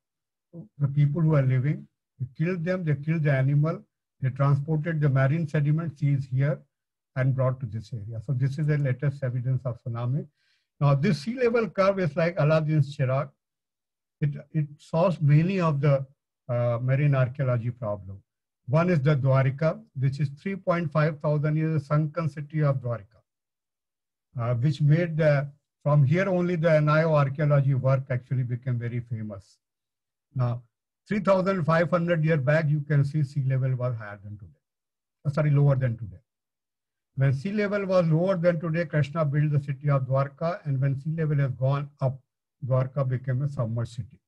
the people who are living, they killed them, they killed the animal, they transported the marine sediment seas here and brought to this area. So this is the latest evidence of tsunami. Now this sea level curve is like Aladdin's Chirag. It solves many of the marine archaeology problems. One is the Dwarika, which is 3.5 thousand years sunken city of Dwarika, which made from here only the Nio archaeology work actually became very famous. Now, 3,500 years back, you can see sea level was higher than today. Lower than today. When sea level was lower than today, Krishna built the city of Dwarka, and when sea level has gone up, Dwarka became a submerged city.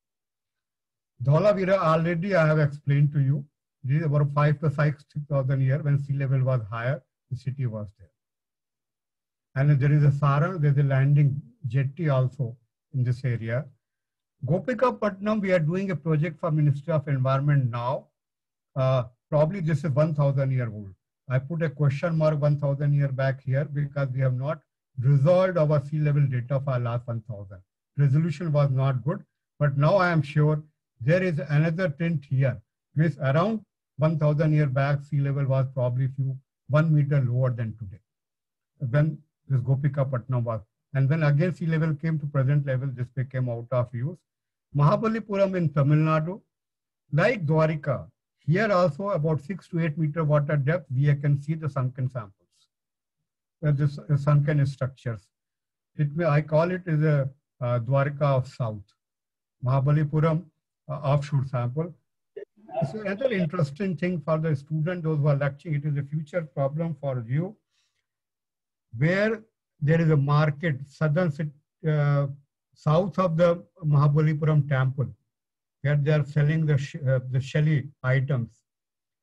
Dholavira already I have explained to you. This is about 5 to 6,000 years when sea level was higher, the city was there. And there is a Sarang, there is a landing jetty also in this area. Gopikapatnam, we are doing a project for Ministry of Environment now. Probably this is 1,000 years old. I put a question mark 1,000 years back here because we have not resolved our sea level data for last 1,000. Resolution was not good, but now I am sure there is another tint here. Means around 1,000 years back, sea level was probably 1 meter lower than today. When this Gopikapatnam was, and when again sea level came to present level, this became out of use. Mahabalipuram in Tamil Nadu, like Dwarika, here also about 6 to 8 meter water depth, we can see the sunken samples, this sunken structures. I call it as a Dwarika of South. Mahabalipuram offshore sample. So another interesting thing for the student, those who are lecturing, it is a future problem for you, where there is a market, southern south of the Mahabalipuram temple, where they are selling the shelly items.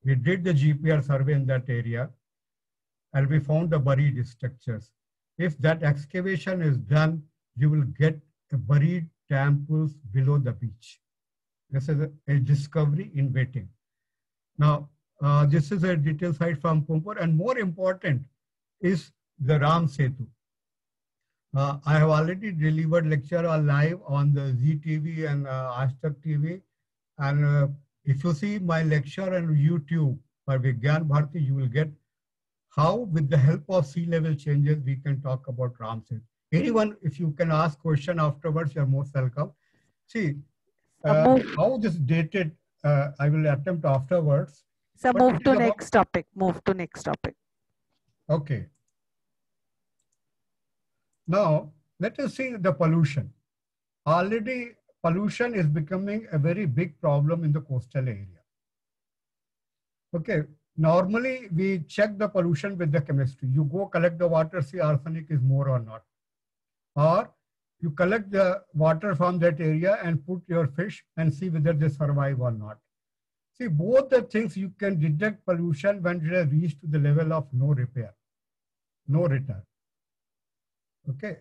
We did the GPR survey in that area, and we found the buried structures. If that excavation is done, you will get a buried temples below the beach. This is a discovery in waiting. Now, this is a detailed site from Pumpur, and more important is the Ram Setu. I have already delivered lecture live on the ZTV and Ashtak TV. And if you see my lecture on YouTube for Vigyan Bharati, you will get how, with the help of sea level changes, we can talk about Ram Setu. Anyone, if you can ask question afterwards, you're most welcome. See, how this dated, I will attempt afterwards. So move to next topic. Move to next topic. Okay. Now, let us see the pollution. Already, pollution is becoming a very big problem in the coastal area. Okay. Normally, we check the pollution with the chemistry. You go collect the water, see arsenic is more or not. Or you collect the water from that area and put your fish and see whether they survive or not. See, both the things you can detect pollution when it has reached to the level of no repair, no return. Okay.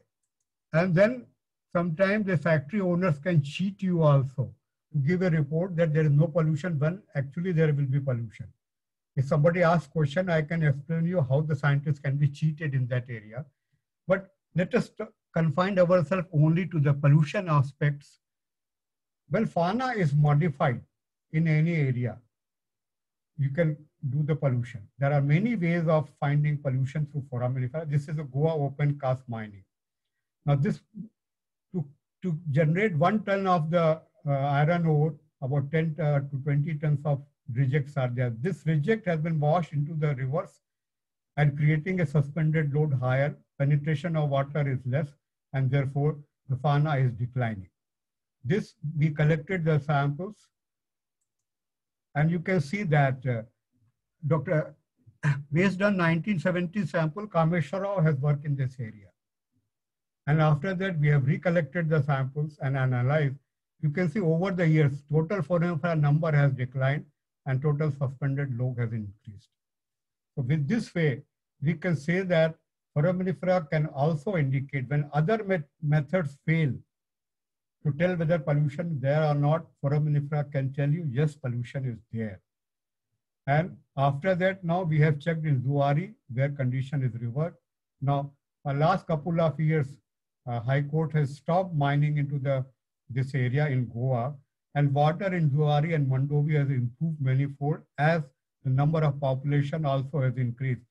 And then sometimes the factory owners can cheat you also to give a report that there is no pollution when actually there will be pollution. If somebody asks question, I can explain you how the scientists can be cheated in that area. But let us confine ourselves only to the pollution aspects. When fauna is modified in any area, you can do the pollution. There are many ways of finding pollution through foraminifera. This is a Goa open cast mining. Now this, to generate 1 ton of the iron ore, about 10 to 20 tons of rejects are there. This reject has been washed into the rivers and creating a suspended load higher. Penetration of water is less, and therefore the fauna is declining. This, we collected the samples, and you can see that based on 1970 sample, Kameshwara has worked in this area. And after that, we have recollected the samples and analyzed. You can see over the years, total foraminifera number has declined and total suspended log has increased. So with this way, we can say that foraminifera can also indicate when other methods fail to tell whether pollution there or not, foraminifera can tell you, yes, pollution is there. And after that, now we have checked in Zuari, where condition is reversed. Now, for last couple of years, High Court has stopped mining into this area in Goa, and water in Zuari and Mandovi has improved manifold as the number of population also has increased.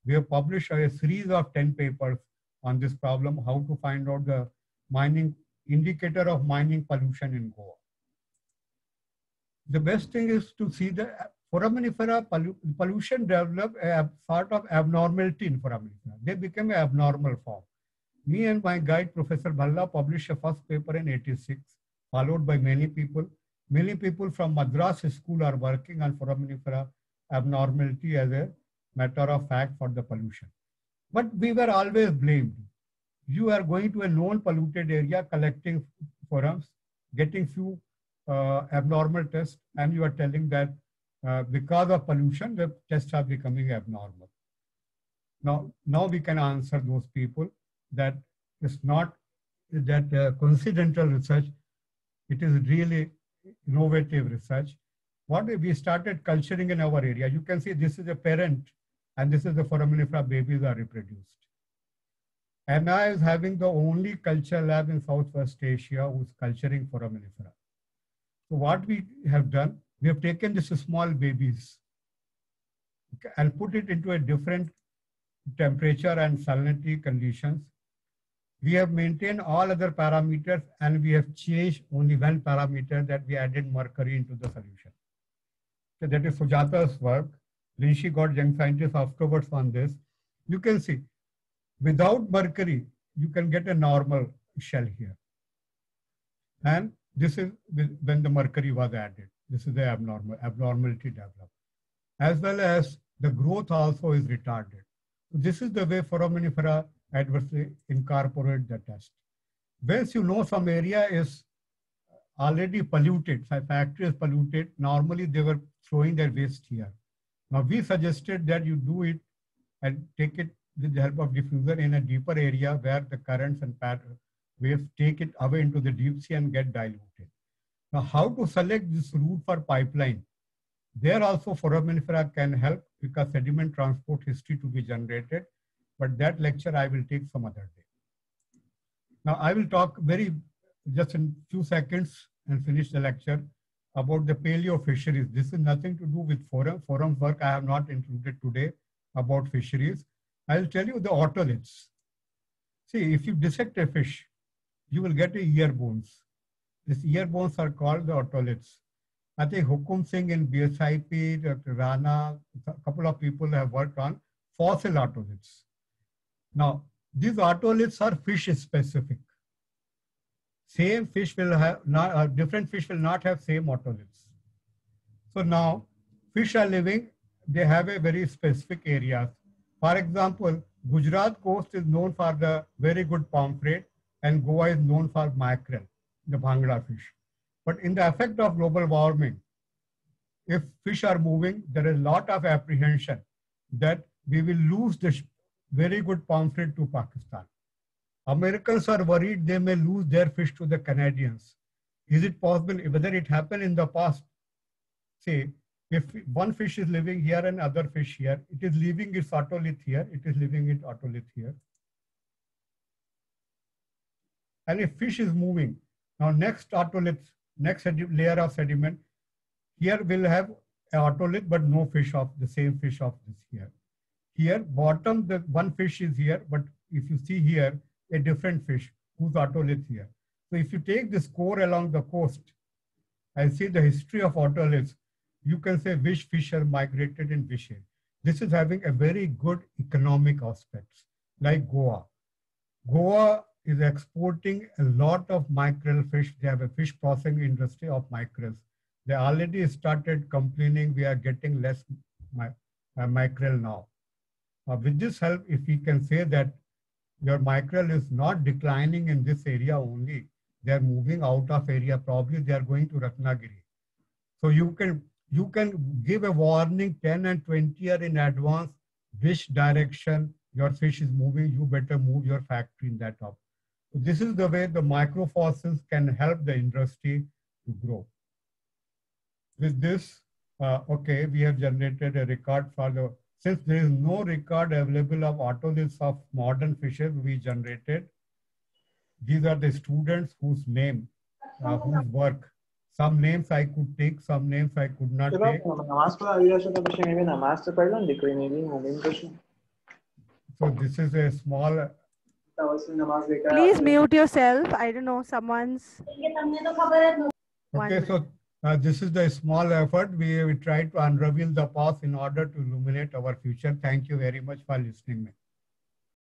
We have published a series of 10 papers on this problem, how to find out the mining indicator of mining pollution in Goa. The best thing is to see the foraminifera pollution develop a sort of abnormality in foraminifera. They became an abnormal form. Me and my guide, Professor Bhalla, published a first paper in '86, followed by many people. Many people from Madras school are working on foraminifera abnormality as a matter of fact for the pollution. But we were always blamed. You are going to a known polluted area, collecting forums, getting few abnormal tests, and you are telling that because of pollution, the tests are becoming abnormal. Now we can answer those people that it's not that coincidental research. It is really innovative research. What we started culturing in our area, you can see this is a parent and this is the foraminifera babies are reproduced. ANNA is having the only culture lab in Southwest Asia who's culturing foraminifera. So what we have done, we have taken these small babies, okay, and put it into a different temperature and salinity conditions. We have maintained all other parameters and we have changed only one parameter, that we added mercury into the solution. So that is Sujata's work. Then she got young scientists afterwards on this. You can see without mercury, you can get a normal shell here. And this is when the mercury was added. This is the abnormality developed. As well as the growth also is retarded. So this is the way foraminifera adversely incorporate the test. Once you know some area is already polluted, so factory is polluted, normally they were throwing their waste here. Now we suggested that you do it and take it with the help of diffuser in a deeper area where the currents and waves take it away into the deep sea and get diluted. Now how to select this route for pipeline? There also foraminifera can help because sediment transport history to be generated, but that lecture I will take some other day. Now I will talk just in few seconds and finish the lecture about the paleo fisheries. This is nothing to do with forum's work. I have not included today about fisheries. I'll tell you the otoliths. See, if you dissect a fish, you will get ear bones. These ear bones are called the otoliths. I think Hukum Singh in BSIP, Dr. Rana, a couple of people have worked on fossil otoliths. Now, these otoliths are fish specific. Same fish will have not, different fish will not have same otoliths. So now, fish are living, they have a very specific areas. For example, Gujarat coast is known for the very good pomfret, and Goa is known for mackerel, the bhangra fish. But in the effect of global warming, if fish are moving, there is a lot of apprehension that we will lose the very good pomfret to Pakistan. Americans are worried they may lose their fish to the Canadians. Is it possible, whether it happened in the past? Say, if one fish is living here and other fish here, it is leaving its otolith here, it is leaving its otolith here. And if fish is moving, now next otolith, next layer of sediment, here we'll have an otolith but no fish of the same fish of this here. Here, bottom, the one fish is here, but if you see here, a different fish whose otolith here. So if you take this core along the coast and see the history of otoliths, you can say which fish are migrated in which area. This is having a very good economic aspects, like Goa. Goa is exporting a lot of mackerel fish. They have a fish processing industry of mackerels. They already started complaining we are getting less mackerel now. With this help, if we can say that your mackerel is not declining in this area only, they are moving out of area, probably they are going to Ratnagiri. So you can give a warning 10 and 20 years in advance which direction your fish is moving, you better move your factory in that up. So this is the way the microfossils can help the industry to grow. With this, okay, we have generated a record for the, since there is no record available of otoliths of modern fishes we generated, these are the students whose name, whose work. Some names I could take, some names I could not take. So this is a small. Please mute yourself. I don't know, someone's. Okay, so this is the small effort. We try to unravel the past in order to illuminate our future. Thank you very much for listening.